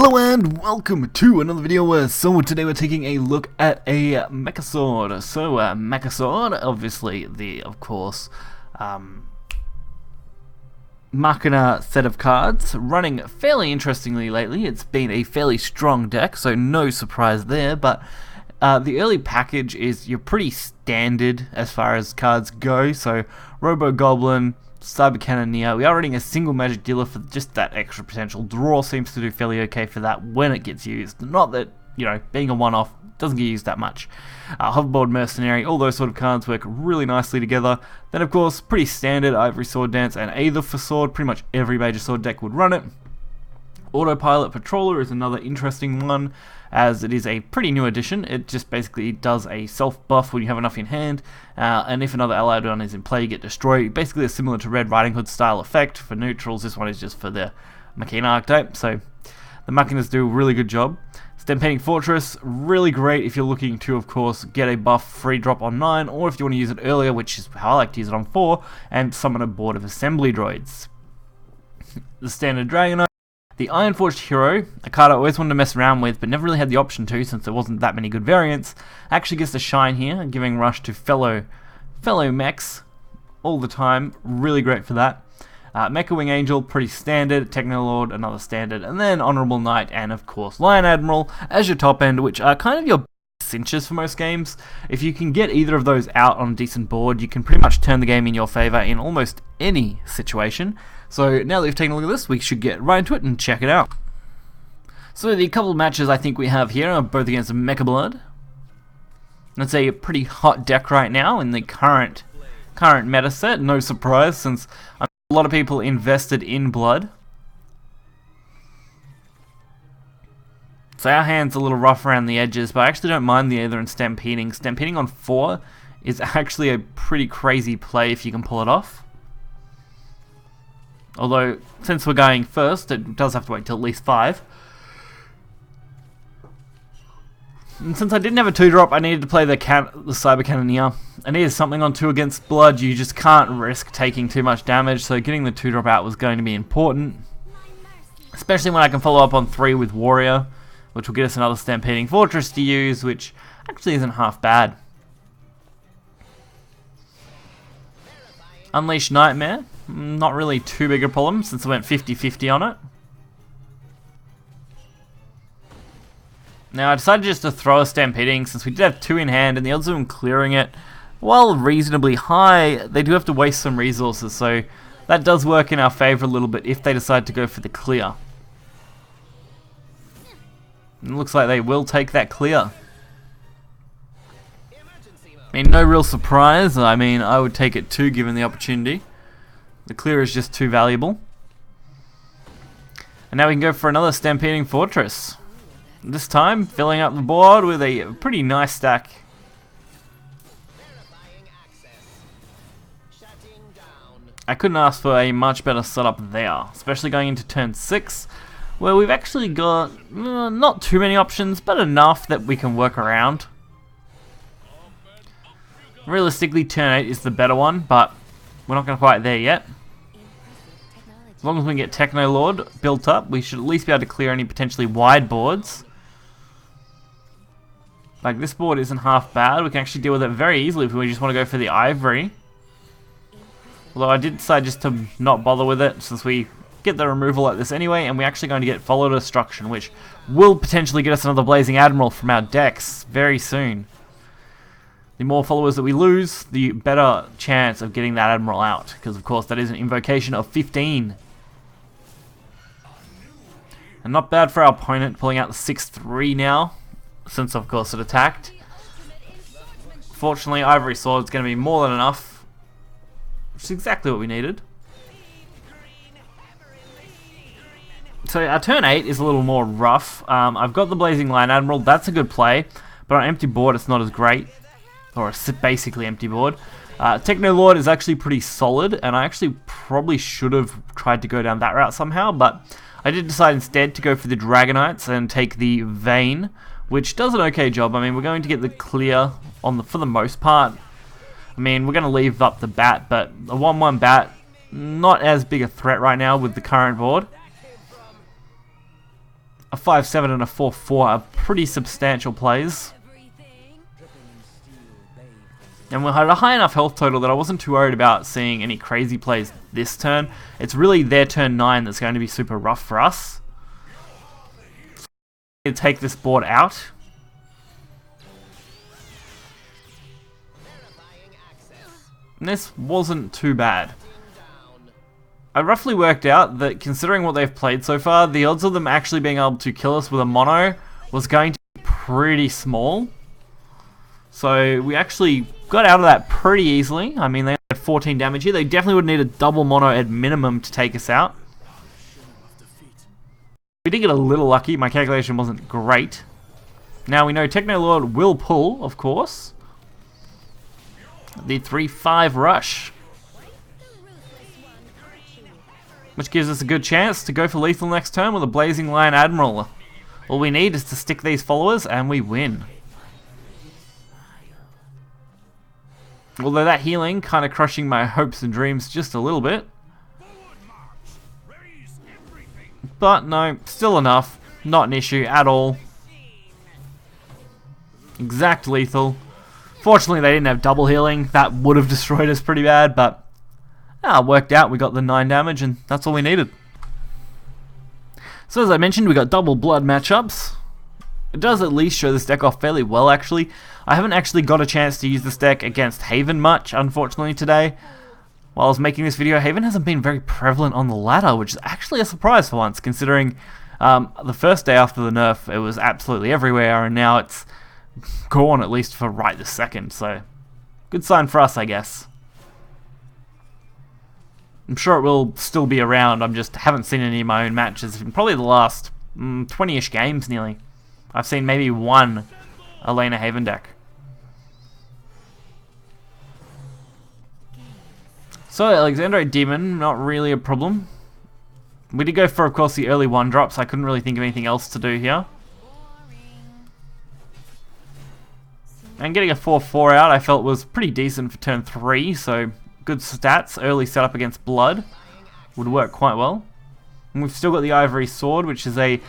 Hello and welcome to another video. So today we're taking a look at a Mecha Sword. So Mecha Sword, obviously of course, Machina set of cards, running fairly interestingly lately. It's been a fairly strong deck, so no surprise there, but the early package is you're pretty standard as far as cards go. So Robo Goblin, Cyber Cannoneer. We are running a single magic dealer for just that extra potential. Draw seems to do fairly okay for that when it gets used. Not that, you know, being a one-off doesn't get used that much. Hoverboard Mercenary, all those sort of cards work really nicely together. Then of course, pretty standard Ivory Sword Dance and Aether for Sword. Pretty much every major sword deck would run it. Autopilot Patroller is another interesting one, as it is a pretty new addition. It just basically does a self buff when you have enough in hand, and if another allied one is in play, you get destroyed. Basically a similar to Red Riding Hood style effect for neutrals. This one is just for the Machina archetype, so the Machinas do a really good job. Stampeding Fortress, really great if you're looking to, of course, get a buff free drop on 9, or if you want to use it earlier, which is how I like to use it on 4, and summon a board of assembly droids. The standard Dragonite. The Ironforged Hero, a card I always wanted to mess around with, but never really had the option to since there wasn't that many good variants, actually gets to shine here, giving rush to fellow mechs all the time. Really great for that. Mecha Wing Angel, pretty standard. Technolord, another standard. And then Honorable Knight and, of course, Lion Admiral as your top end, which are kind of your cinches for most games. If you can get either of those out on a decent board, you can pretty much turn the game in your favor in almost any situation. So now that we've taken a look at this, we should get right into it and check it out. So the couple of matches I think we have here are both against Mecha Blood. That's a pretty hot deck right now in the current meta set. No surprise, since a lot of people invested in Blood. So our hand's a little rough around the edges, but I actually don't mind the Aether and Stampeding. Stampeding on 4 is actually a pretty crazy play if you can pull it off. Although, since we're going first, it does have to wait till at least 5. And since I didn't have a 2-drop, I needed to play the Cyber Cannoneer. I needed something on 2 against Blood. You just can't risk taking too much damage, so getting the 2-drop out was going to be important. Especially when I can follow up on 3 with Warrior, which will get us another Stampeding Fortress to use, which actually isn't half bad. Unleash Nightmare. Not really too big a problem since I went 50-50 on it. Now I decided just to throw a Stampeding since we did have 2 in hand and the odds of them clearing it, while reasonably high, they do have to waste some resources, so that does work in our favor a little bit if they decide to go for the clear. It looks like they will take that clear. I mean, no real surprise. I mean, I would take it too given the opportunity. The clear is just too valuable. And now we can go for another Stampeding Fortress. This time, filling up the board with a pretty nice stack. I couldn't ask for a much better setup there, especially going into turn 6, where we've actually got not too many options, but enough that we can work around. Realistically, turn 8 is the better one, but we're not going to quite there yet. As long as we can get Technolord built up, we should at least be able to clear any potentially wide boards. Like, this board isn't half bad. We can actually deal with it very easily if we just want to go for the Ivory. Although I did decide just to not bother with it, since we get the removal like this anyway, and we're actually going to get Follow Destruction, which will potentially get us another Blazing Admiral from our decks very soon. The more followers that we lose, the better chance of getting that Admiral out, because of course that is an invocation of 15. And not bad for our opponent, pulling out the 6-3 now, since of course it attacked. Fortunately, Ivory Sword is going to be more than enough, which is exactly what we needed. So our turn 8 is a little more rough. I've got the Blazing Lion Admiral, that's a good play, but on empty board it's not as great. Or a basically empty board. Technolord is actually pretty solid, and I actually probably should have tried to go down that route somehow, but I did decide instead to go for the Dragonites and take the Vane, which does an okay job. I mean, we're going to get the clear for the most part. I mean, we're going to leave up the Bat, but the 1-1 Bat, not as big a threat right now with the current board. a 5-7 and a 4-4 are pretty substantial plays. And we had a high enough health total that I wasn't too worried about seeing any crazy plays this turn. It's really their turn 9 that's going to be super rough for us. So we need to take this board out. And this wasn't too bad. I roughly worked out that considering what they've played so far, the odds of them actually being able to kill us with a mono was going to be pretty small. So we actually got out of that pretty easily. I mean, they had 14 damage here. They definitely would need a double mono at minimum to take us out. We did get a little lucky. My calculation wasn't great. Now we know Techno Lord will pull, of course. The 3-5 rush. Which gives us a good chance to go for lethal next turn with a Blazing Lion Admiral. All we need is to stick these followers and we win. Although that healing kind of crushing my hopes and dreams just a little bit. But no, still enough. Not an issue at all. Exact lethal. Fortunately they didn't have double healing. That would have destroyed us pretty bad, but it worked out. We got the 9 damage and that's all we needed. So as I mentioned, we got double blood matchups. It does at least show this deck off fairly well actually. I haven't actually got a chance to use this deck against Haven much, unfortunately, today. While I was making this video, Haven hasn't been very prevalent on the ladder, which is actually a surprise for once, considering the first day after the nerf, it was absolutely everywhere, and now it's gone at least for right this second, so good sign for us, I guess. I'm sure it will still be around, I just haven't seen any of my own matches in probably the last 20-ish games nearly. I've seen maybe one Elena Haven deck. So Alexandrite Demon, not really a problem. We did go for, of course, the early 1-drops. I couldn't really think of anything else to do here. And getting a 4-4 out I felt was pretty decent for turn 3, so good stats. Early setup against Blood would work quite well. And we've still got the Ivory Sword, which is a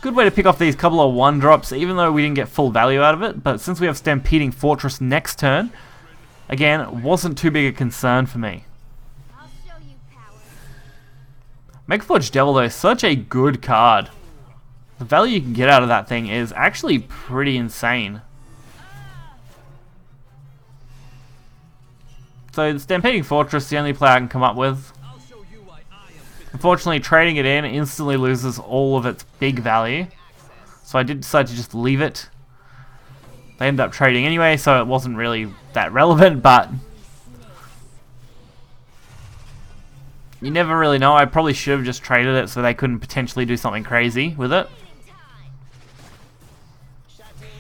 good way to pick off these couple of 1-drops, even though we didn't get full value out of it. But since we have Stampeding Fortress next turn, again, it wasn't too big a concern for me. Megaforged Devil, though, is such a good card. The value you can get out of that thing is actually pretty insane. So the Stampeding Fortress is the only play I can come up with. Unfortunately, trading it in instantly loses all of its big value. So I did decide to just leave it. They ended up trading anyway, so it wasn't really that relevant, but you never really know. I probably should have just traded it so they couldn't potentially do something crazy with it.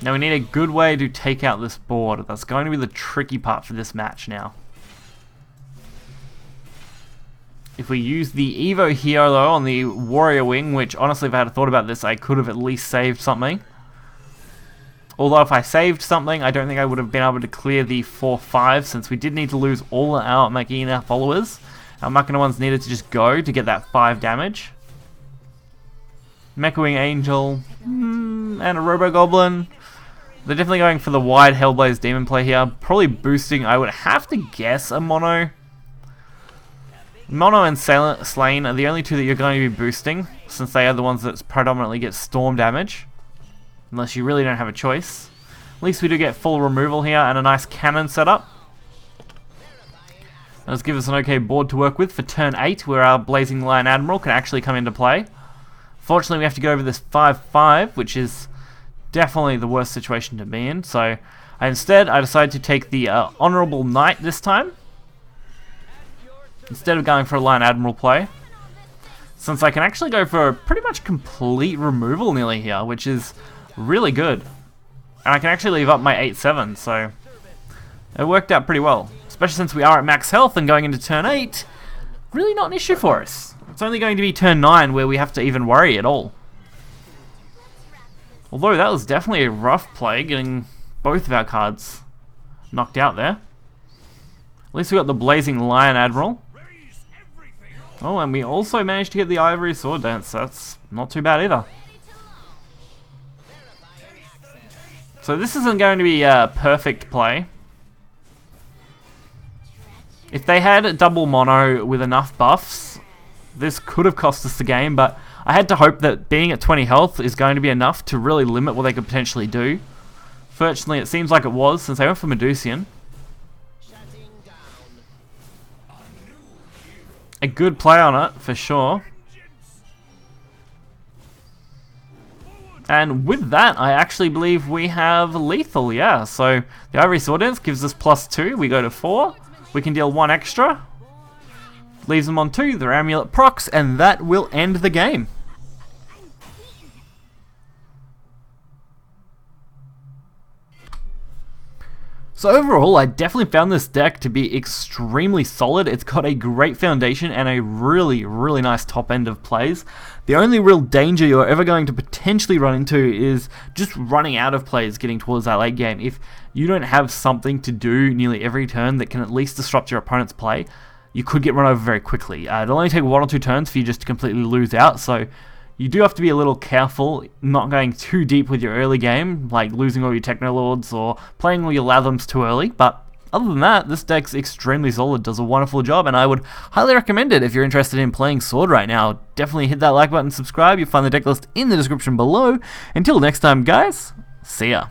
Now we need a good way to take out this board. That's going to be the tricky part for this match now. If we use the Evo here, though, on the Warrior Wing, which honestly, if I had thought about this, I could have at least saved something. Although if I saved something, I don't think I would have been able to clear the 4-5, since we did need to lose all our Machina followers. Our Machina ones needed to just go to get that 5 damage. Mecha Wing Angel, and a Robo Goblin. They're definitely going for the wide Hellblaze Demon play here. Probably boosting, I would have to guess, a Mono. Mono and Slain are the only two that you're going to be boosting, since they are the ones that predominantly get storm damage. Unless you really don't have a choice. At least we do get full removal here and a nice cannon setup. That'll give us an okay board to work with for turn 8, where our Blazing Lion Admiral can actually come into play. Fortunately, we have to go over this 5-5, which is definitely the worst situation to be in. So instead, I decided to take the Honorable Knight this time, instead of going for a Lion Admiral play, since I can actually go for a pretty much complete removal nearly here, which is really good. And I can actually leave up my 8-7, so it worked out pretty well. Especially since we are at max health and going into turn 8, really not an issue for us. It's only going to be turn 9 where we have to even worry at all. Although that was definitely a rough play, getting both of our cards knocked out there. At least we got the Blazing Lion Admiral. Oh, and we also managed to get the Ivory Sword Dance. That's not too bad either. So this isn't going to be a perfect play. If they had double mono with enough buffs, this could have cost us the game, but I had to hope that being at 20 health is going to be enough to really limit what they could potentially do. Fortunately, it seems like it was, since they went for Medusian. A good play on it, for sure. And with that, I actually believe we have lethal, yeah. So the Ivory Sword Dance gives us +2, we go to 4. We can deal 1 extra. Leaves them on 2, their amulet procs, and that will end the game. So overall, I definitely found this deck to be extremely solid. It's got a great foundation and a really, really nice top end of plays. The only real danger you're ever going to potentially run into is just running out of plays getting towards that late game. If you don't have something to do nearly every turn that can at least disrupt your opponent's play, you could get run over very quickly. It'll only take 1 or 2 turns for you just to completely lose out, so you do have to be a little careful not going too deep with your early game, like losing all your Technolords or playing all your Lathams too early, but other than that, this deck's extremely solid, does a wonderful job, and I would highly recommend it if you're interested in playing Sword right now. Definitely hit that like button, subscribe, you'll find the deck list in the description below. Until next time guys, see ya.